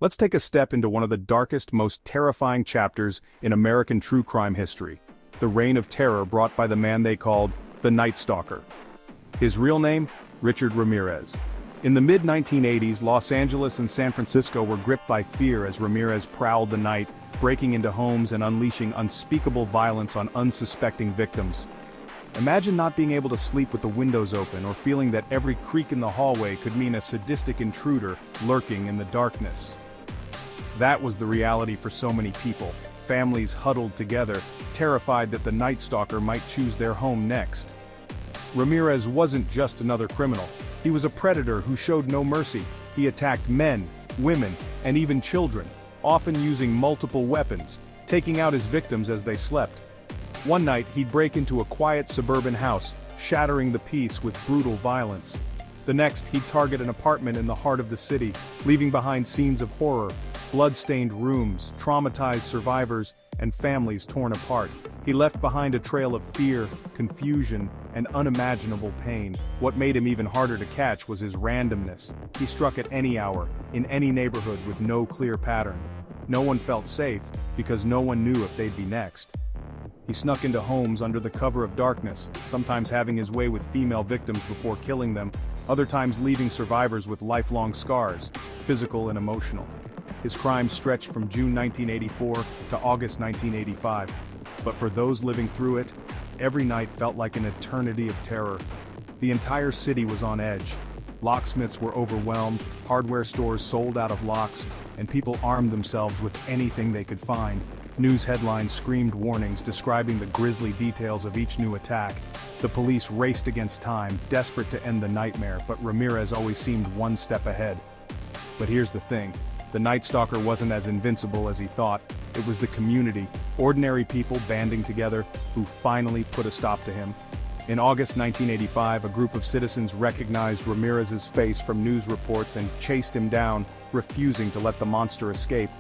Let's take a step into one of the darkest, most terrifying chapters in American true crime history. The reign of terror brought by the man they called the Night Stalker. His real name? Richard Ramirez. In the mid-1980s, Los Angeles and San Francisco were gripped by fear as Ramirez prowled the night, breaking into homes and unleashing unspeakable violence on unsuspecting victims. Imagine not being able to sleep with the windows open or feeling that every creak in the hallway could mean a sadistic intruder lurking in the darkness. That was the reality for so many people, families huddled together, terrified that the Night Stalker might choose their home next. Ramirez wasn't just another criminal. He was a predator who showed no mercy. He attacked men, women, and even children, often using multiple weapons, taking out his victims as they slept. One night, he'd break into a quiet suburban house, shattering the peace with brutal violence. The next, he'd target an apartment in the heart of the city, leaving behind scenes of horror, blood-stained rooms, traumatized survivors, and families torn apart. He left behind a trail of fear, confusion, and unimaginable pain. What made him even harder to catch was his randomness. He struck at any hour, in any neighborhood with no clear pattern. No one felt safe, because no one knew if they'd be next. He snuck into homes under the cover of darkness, sometimes having his way with female victims before killing them, other times leaving survivors with lifelong scars, physical and emotional. His crimes stretched from June 1984 to August 1985. But for those living through it, every night felt like an eternity of terror. The entire city was on edge. Locksmiths were overwhelmed, hardware stores sold out of locks, and people armed themselves with anything they could find. News headlines screamed warnings describing the grisly details of each new attack. The police raced against time, desperate to end the nightmare, but Ramirez always seemed one step ahead. But here's the thing. The Night Stalker wasn't as invincible as he thought. It was the community, ordinary people banding together, who finally put a stop to him. In August 1985, a group of citizens recognized Ramirez's face from news reports and chased him down, refusing to let the monster escape.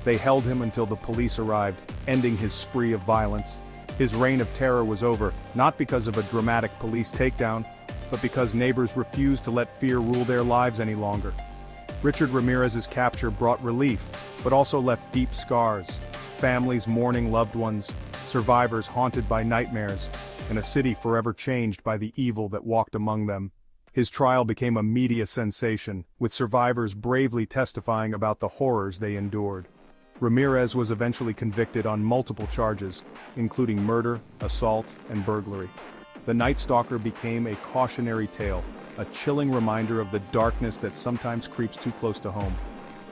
They held him until the police arrived, ending his spree of violence. His reign of terror was over, not because of a dramatic police takedown, but because neighbors refused to let fear rule their lives any longer. Richard Ramirez's capture brought relief, but also left deep scars. Families mourning loved ones, survivors haunted by nightmares, and a city forever changed by the evil that walked among them. His trial became a media sensation, with survivors bravely testifying about the horrors they endured. Ramirez was eventually convicted on multiple charges, including murder, assault, and burglary. The Night Stalker became a cautionary tale, a chilling reminder of the darkness that sometimes creeps too close to home.